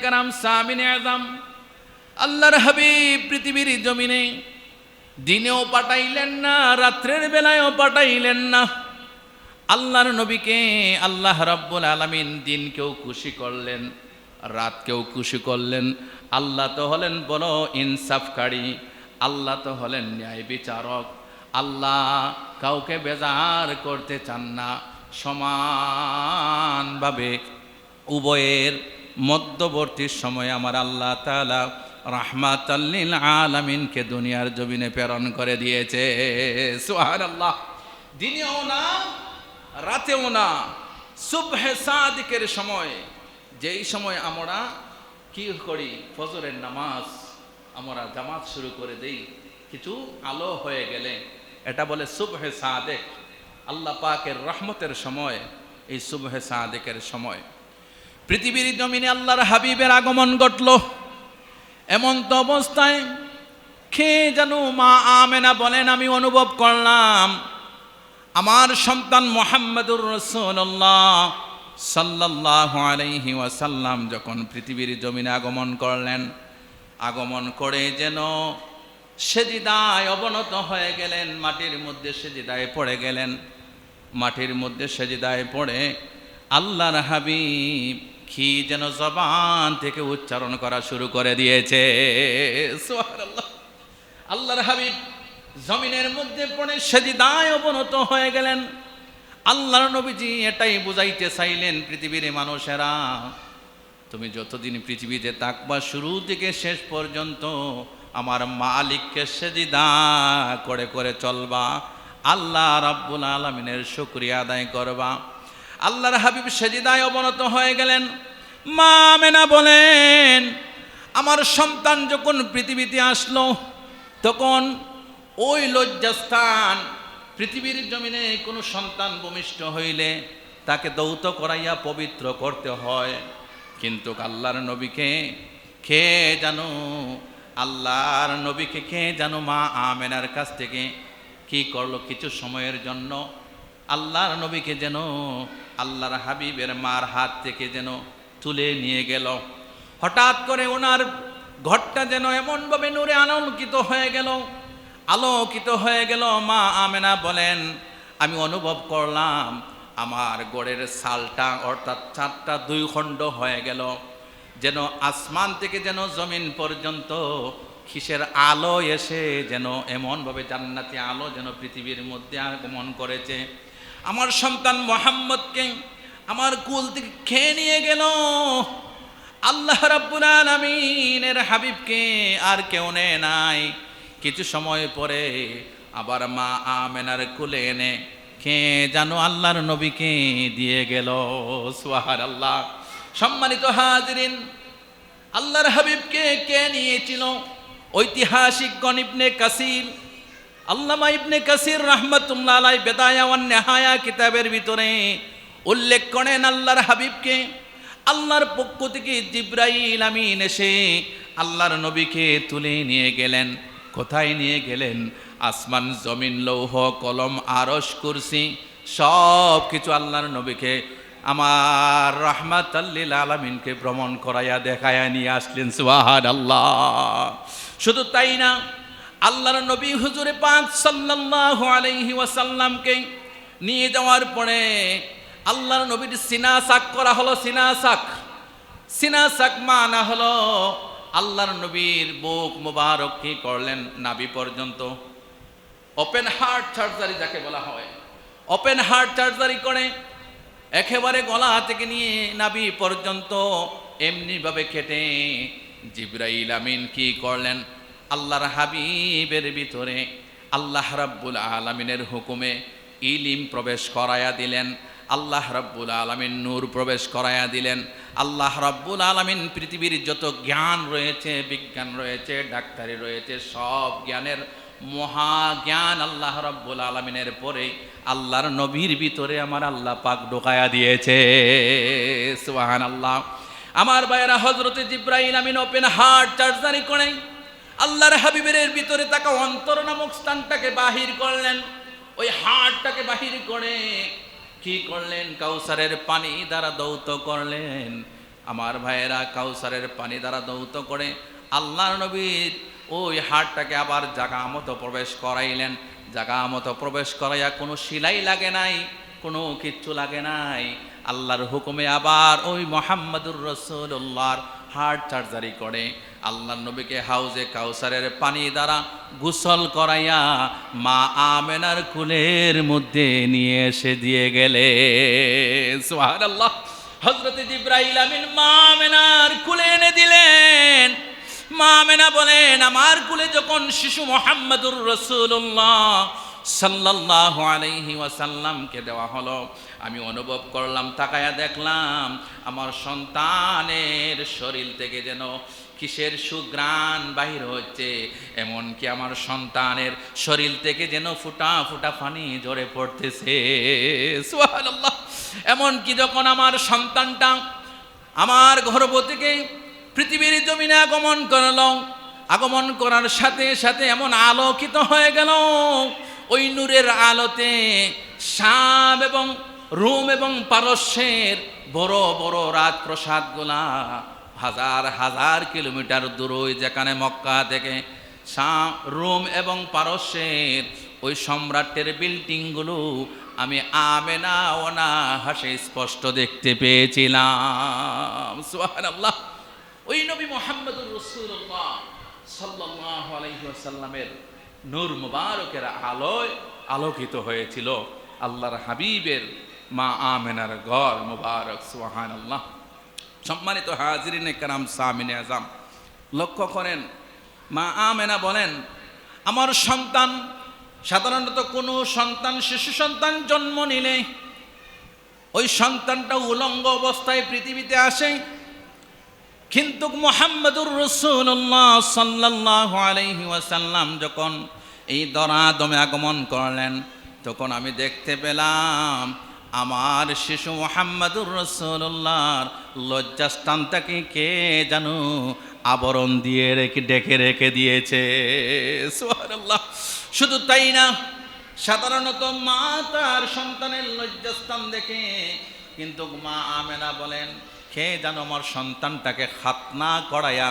কারাম সামিনে আযম আল্লাহর হাবিব পৃথিবীর জমিনে দিনেও পাঠাইলেন না, রাত্রের বেলায়ও পাঠাইলেন না। আল্লাহর নবীকে আল্লাহ রাব্বুল আলামিন দিনকেও খুশি করলেন, রাতকেও খুশি করলেন। আল্লাহ তো হলেন বড় ইনসাফকারী, আল্লাহ তো হলেন ন্যায় বিচারক। আল্লাহ কাউকে বেজার করতে চান না, সমানভাবে উভয়ের মধ্যবর্তী সময়ে আমার আল্লাহ তাআলা রাহমাতাল লিল আলামিনকে দুনিয়ার জমিনে প্রেরণ করে দিয়েছে। সুবহানাল্লাহ। দিনেও না, রাতেও না, সুবহে সাদিকের সময়, যেই সময় আমরা কি করি, ফজরের নামাজ আমরা জামাত শুরু করে দেই, কিছু আলো হয়ে গেলে এটা বলে সুবহে সাদেক। আল্লাহ পাকের রহমতের সময় এই সুবহে সাদেকের সময় পৃথিবীর জমিনে আল্লাহর হাবিবের আগমন ঘটল। এমন তো অবস্থায় খেয়ে যেন মা আমেনা বলেন, আমি অনুভব করলাম আমার সন্তান মুহাম্মদুর রাসূলুল্লাহ সাল্লাল্লাহু আলাইহি ওয়াসাল্লাম যখন পৃথিবীর জমিনে আগমন করলেন, আগমন করে যেন সেজদায় অবনত হয়ে গেলেন, মাটির মধ্যে সেজদায় পড়ে গেলেন। মাটির মধ্যে সেজদায় পড়ে আল্লাহর হাবিব কি যেন জবান থেকে উচ্চারণ করা শুরু করে দিয়েছে। সুবহানাল্লাহ। আল্লাহর হাবিব জমিনের মধ্যে পড়ে সেজদায় অবনত হয়ে গেলেন। আল্লাহর নবীজি এটাই বুঝাইতে চাইলেন, পৃথিবীর মানুষেরা তুমি যতদিন পৃথিবীতে থাকবা শুরু থেকে শেষ পর্যন্ত আমার মালিককে সেজদা করে করে চলবা, আল্লাহ রাব্বুল আলামিনের শুকরিয়া আদায় করবা। আল্লাহর হাবিব সেজদায় অবনত হয়ে গেলেন। মা আমেনা বলেন, আমার সন্তান যখন পৃথিবীতে আসলো তখন ওই লজ্জাস্থান, পৃথিবীর জমিনে কোনো সন্তান ভূমিষ্ঠ হইলে তাকে দৌত করাইয়া পবিত্র করতে হয়, কিন্তু আল্লাহর নবীকে খেয়ে জানো, আল্লাহর নবীকে খেয়ে জানো মা আমেনার কাছ থেকে কি করলো, কিছু সময়ের জন্য আল্লাহর নবীকে যেন আল্লাহর হাবিবের মার হাত থেকে যেন তুলে নিয়ে গেল। হঠাৎ করে ওনার ঘরটা যেন এমনভাবে নূরে আলোকিত হয়ে গেল, আলোকিত হয়ে গেল। মা আমেনা বলেন, আমি অনুভব করলাম আমার গড়ের সালটা অর্থাৎ চারটা দুই খণ্ড হয়ে গেল, যেন আসমান থেকে যেন জমিন পর্যন্ত কিসের আলো এসে যেন এমনভাবে জান্নাতি আলো যেন পৃথিবীর মধ্যে আগমন করেছে। আমার সন্তান মুহাম্মদকে আমার কুল থেকে খেয়ে নিয়ে গেল। আল্লাহ রাব্বুল আলামিনের হাবিবকে আর কেউ নেয় নাই। কিছু সময় পরে আবার মা আমেনার কুলে এনে খেয়ে জানো আল্লাহর নবীকে দিয়ে গেল। সুবহানাল্লাহ। সম্মানিত হাজিরিন, আল্লাহর হাবিবকে কে নিয়েছিল? ঐতিহাসিকগণ ইবনে কাসির, আল্লামা ইবনে কাসির রাহমাতুল্লাহ আলাইহি বিদায়া ওয়ান নিহায়া কিতাবের ভিতরে উল্লেখ করেন, আল্লাহর হাবিবকে আল্লাহর পক্ষ থেকে জিবরাইল আমিন এসে আল্লাহর নবীকে তুলে নিয়ে গেলেন। কোথায় নিয়ে গেলেন? আসমান, জমিন, লৌহ, কলম, আরশ, কুরসি সব কিছু আল্লাহর নবীকে আমার রাহমাতাল লিল আলামিনকে ভ্রমণ করাইয়া দেখায়া নিয়ে আসলেন। সুবহানাল্লাহ। শুধু তাই না, আল্লাহর নবী হুজুরে পাক সাল্লাল্লাহু আলাইহি ওয়াসাল্লামকে নিয়ে যাওয়ার পরে আল্লাহর নবীর সিনা সাক করা হলো। সিনা সাক মানা হলো আল্লাহর নবীর বুক মুবারক কি করলেন, নাভি পর্যন্ত ওপেন হার্ট সার্জারি যাকে বলা হয়, ওপেন হার্ট সার্জারি করে একেবারে গলা থেকে নিয়ে নাভি পর্যন্ত এমনিভাবে কেটে জিবরাইল আমিন কি করলেন, আল্লাহর হাবিবের ভিতরে আল্লাহ রাব্বুল আলামিনের হুকুমে ইলম প্রবেশ করায়া দিলেন। আল্লাহ রাব্বুল আলামিন নূর প্রবেশ করায়া দিলেন। আল্লাহ রাব্বুল আলামিন পৃথিবীর যত জ্ঞান রয়েছে, বিজ্ঞান রয়েছে, ডাক্তারি রয়েছে, সব জ্ঞানের মহাজ্ঞান আল্লাহ রাব্বুল আলামিনের পরে আল্লাহর নবীর ভিতরে আমার আল্লাহ পাক ঢোকায়া দিয়েছে। সুবহানাল্লাহ। আমার ভাইয়েরা, হযরতে জিবরাইল আমিন ওপেন হার্ট সার্জারি করে আল্লাহর হাবিবের ভিতরে থাকা অন্তর নামক স্থানটাকে বাহির করলেন। ওই হার্টটাকে বাহির করে কি করলেন? কাউসারের পানি দ্বারা দৌত করলেন। আমার ভাইয়েরা কাউসারের পানি দ্বারা দৌত করে আল্লাহর নবীর ওই হাড়টাকে আবার জাগা মতো প্রবেশ করাইলেন। জাগা মতো প্রবেশ করাইয়া কোনো সিলাই লাগে নাই, কোনো কিচ্ছু লাগে নাই। আল্লাহর হুকুমে আবার ওই মুহাম্মদুর রাসূলুল্লাহর হার্ট সার্জারি করে আল্লাহর নবীকে হাউজে কাউসারের পানি দ্বারা গোসল করাইয়া মা আমেনার কুলের মধ্যে নিয়ে এসে দিয়ে গেলে। সুবহানাল্লাহ। হযরত জিবরাইল আমিন মা আমেনার কুলে এনে দিলেন। মা আমেনা বলেন, আমার কুলে যখন শিশু মুহাম্মদুর রাসূলুল্লাহ সাল্লাল্লাহু আলাইহি ওয়াসাল্লামকে দেওয়া হলো, আমি অনুভব করলাম, তাকায়া দেখলাম আমার সন্তানের শরীর থেকে যেন কিসের সুঘ্রাণ বাহির হচ্ছে, এমনকি আমার সন্তানের শরীর থেকে যেন ফুটা ফুটা পানি ঝরে পড়তেছে। সুবহানাল্লাহ। এমনকি যখন আমার সন্তানটা আমার গর্ভ থেকে পৃথিবীর জমিনে আগমন করল, আগমন করার সাথে সাথে এমন আলোকিত হয়ে গেল, ওই নূরের আলোতে শাম এবং রোম এবং পারস্যের বড় বড় রাজপ্রাসাদগুলা হাজার হাজার কিলোমিটার দূরে, যেখানে মক্কা থেকে শাম, রোম এবং পারস্যের ওই সম্রাটের বিল্ডিংগুলো আমি আমেনা অনায়াসে স্পষ্ট দেখতে পেয়েছিলাম। সুবহানাল্লাহ। ওই নবী মুহাম্মদুর রাসূলুল্লাহ সাল্লাল্লাহু আলাইহি ওয়াসাল্লামের নূর মুবারকের আলোয় আলোকিত হয়েছিল আল্লাহর হাবিবের মা আমেনার ঘর মুবারক। সুবহানাল্লাহ। সম্মানিত হাজিরিনে কেরাম, সামিনে আজম, লক্ষ্য করেন, মা আমেনা বলেন, আমার সন্তান, সাধারণত কোনো সন্তান, শিশু সন্তান জন্ম নিলে ওই সন্তানটা উলঙ্গ অবস্থায় পৃথিবীতে আসে, কিন্তু মুহাম্মদুর রাসূলুল্লাহ সাল্লাল্লাহু আলাইহি ওয়াসাল্লাম যখন এই দরাদমে আগমন করলেন, তখন আমি দেখতে পেলাম আমার শিশু মুহাম্মদুর রাসূলুল্লাহর লজ্জাস্থানটাকে কে জানো আবরণ দিয়ে ডেকে রেখে দিয়েছে। সুবহানাল্লাহ। শুধু তাই না, সাধারণত মা তার সন্তানের লজ্জাস্থান দেখে, কিন্তু মা আমেনা বলেন, কে যেন আমার সন্তানটাকে খতনা করায়া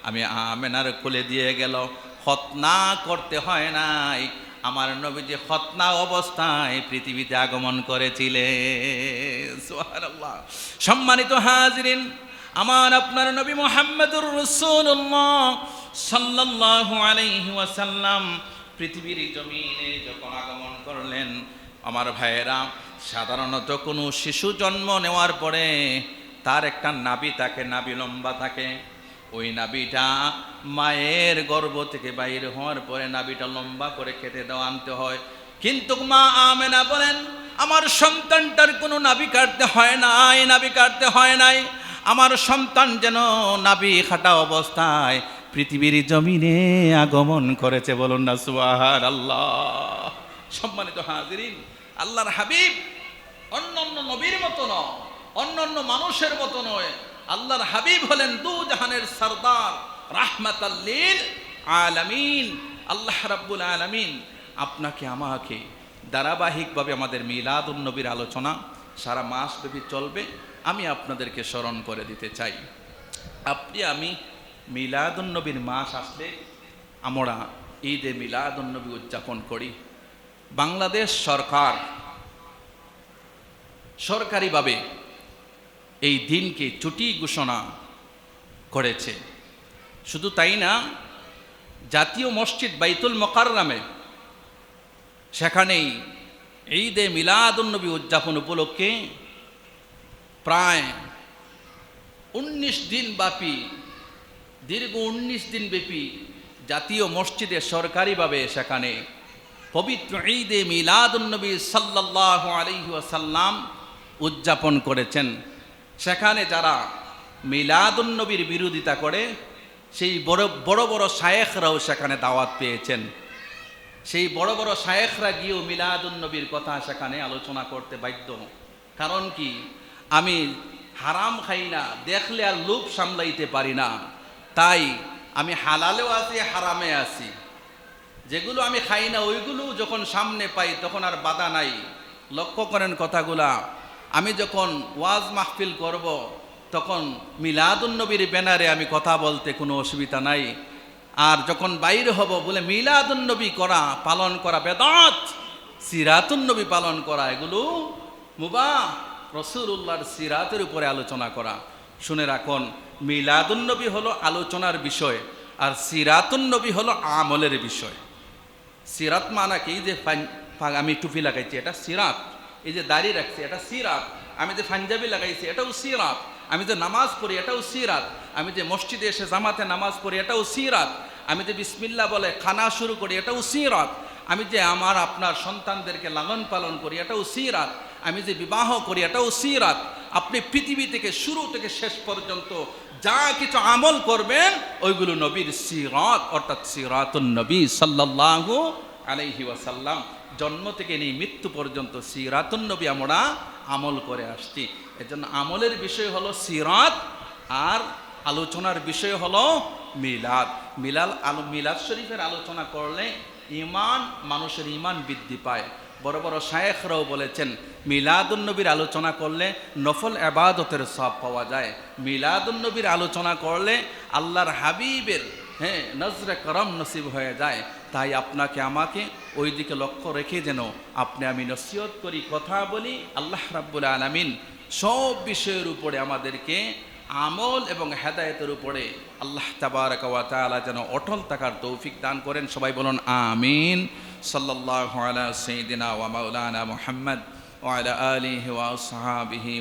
আমি আমেনার কোলে দিয়ে গেল। খতনা করতে হয় নাই, আমার নবীজি খতনা অবস্থায় পৃথিবীতে আগমন করেছিলেন। সুবহানাল্লাহ। সম্মানিত হাজিরিন, আমার আপনার নবী মুহাম্মদুর রাসূলুল্লাহ সাল্লাল্লাহু আলাইহি ওয়াসাল্লাম পৃথিবীর জমিনে যখন আগমন করলেন, আমার ভাইয়েরা, সাধারণত কোনো শিশু জন্ম নেওয়ার পরে তার একটা নাভি থাকে, নাভি লম্বা থাকে। ওই নাভিটা মায়ের গর্ভ থেকে বাইরে হওয়ার পরে নাভিটা লম্বা করে কেটে দেওয়া আনতে হয়। কিন্তু মা আমেনা বলেন, আমার সন্তানটার কোনো নাভি কাটতে হয় নাই, নাভি কাটতে হয় নাই। আমার সন্তান যেন নাভি খাটা অবস্থায় পৃথিবীর জমিনে আগমন করেছে। বলুন না সুবহানাল্লাহ। সম্মানিত হাজিরিন, আল্লাহর হাবিব অন্যান্য নবীর মতো নয়, অন্যান্য মানুষের মতো নয়। আল্লাহর হাবিব হলেন দু জাহানের সরদার, রাহমাতাল লিল আলামিন। আল্লাহ রাব্বুল আলামিন আপনাকে আমাকে ধারাবাহিকভাবে আমাদের মিলাদুন নবীর আলোচনা সারা মাস ব্যাপী চলবে। আমি আপনাদেরকে স্মরণ করে দিতে চাই, আপনি আমি মিলাদুন নবীর মাস আসলে আমরা ঈদে মিলাদুন নবী উদযাপন করি। বাংলাদেশ সরকার সরকারিভাবে এই দিনকে ছুটি ঘোষণা করেছে। শুধু তাই না, জাতীয় মসজিদ বাইতুল মুকাররমে সেখানেই ঈদে মিলাদুন নবী উদযাপন উপলক্ষে প্রায় 19 দিন ব্যাপী, দীর্ঘ 19 দিন ব্যাপী জাতীয় মসজিদে সরকারিভাবে সেখানে পবিত্র ঈদে মিলাদুন নবী সাল্লাল্লাহু আলাইহি ওয়াসাল্লাম উদযাপন করেছেন। সেখানে যারা মিলাদুন নবীর বিরোধিতা করে সেই বড় বড় শায়েখরাও সেখানে দাওয়াত পেয়েছেন। সেই বড় বড় শায়েখরা গিয়েও মিলাদুন নবীর কথা সেখানে আলোচনা করতে বাধ্য। কারণ কি, আমি হারাম খাই না, দেখলে আর লোভ সামলাইতে পারি না, তাই আমি হালালেও আছি, হারামে আছি। যেগুলো আমি খাই না ওইগুলো যখন সামনে পাই তখন আর বাধা নাই। লক্ষ্য করেন কথাগুলা। আমি যখন ওয়াজ মাহফিল করব, তখন মিলাদুন্নবীর ব্যানারে আমি কথা বলতে কোনো অসুবিধা নাই। আর যখন বাইরে হব বলে মিলাদুন্নবী করা, পালন করা বেদাত, সিরাতুন্নবী পালন করা এগুলো মুবাহ, রাসূলুল্লাহর সিরাতের উপরে আলোচনা করা। শুনে রাখুন, মিলাদুন্নবী হলো আলোচনার বিষয়, আর সিরাতুন্নবী হলো আমলের বিষয়। সিরাত মানা কি? যে আমি টুপি লাগাইছি এটা সিরাত, এই যে দাড়ি রাখছি এটা সিরাত, আমি যে পাঞ্জাবি লাগাইছি এটাও সিরাত, আমি যে নামাজ পড়ি এটাও সিরাত, আমি যে মসজিদে এসে জামাতে নামাজ পড়ি এটাও সিরাত, আমি যে বিসমিল্লাহ বলে খানা শুরু করি এটাও সিরাত, আমি যে আমার আপনার সন্তানদেরকে লালন পালন করি এটাও সিরাত, আমি যে বিবাহ করি এটাও সিরাত। আপনি পৃথিবী থেকে শুরু থেকে শেষ পর্যন্ত যা কিছু আমল করবেন ওইগুলো নবীর সিরাত, অর্থাৎ সিরাতুন নবী সাল্লাল্লাহু আলাইহি ওয়াসাল্লাম। জন্ম থেকে নিয়ে মৃত্যু পর্যন্ত সিরাতুন নবী আমরা আমল করে আসছি। এজন্য আমলের বিষয় হলো সিরাত, আর আলোচনার বিষয় হলো মিলাদ। মিলাদ শরীফের আলোচনা করলে ঈমান, মানুষের ঈমান বৃদ্ধি পায়। বড় বড় শায়েখরাও বলেছেন মিলাদুন্নবীর আলোচনা করলে নফল ইবাদতের সওয়াব পাওয়া যায়। মিলাদুন্নবীর আলোচনা করলে আল্লাহর হাবিবের নজরে করম নসিব হয়ে যায়। তাই আপনাকে আমাকে ওই দিকে লক্ষ্য রেখে যেন আপনি আমি নসিহত করি, কথা বলি। আল্লাহ রাব্বুল আলামিন সব বিষয়ের উপরে আমাদেরকে আমল এবং হেদায়েতের উপরে আল্লাহ তাবারাকা ওয়া তাআলা যেন অটল থাকার তৌফিক দান করেন। সবাই বলুন আমিন। সাল্লাল্লাহু আলা সাইয়্যিদিনা ওয়া মাওলানা মুহাম্মদ ওয়া আলা আলিহি ওয়া আসহাবিহি।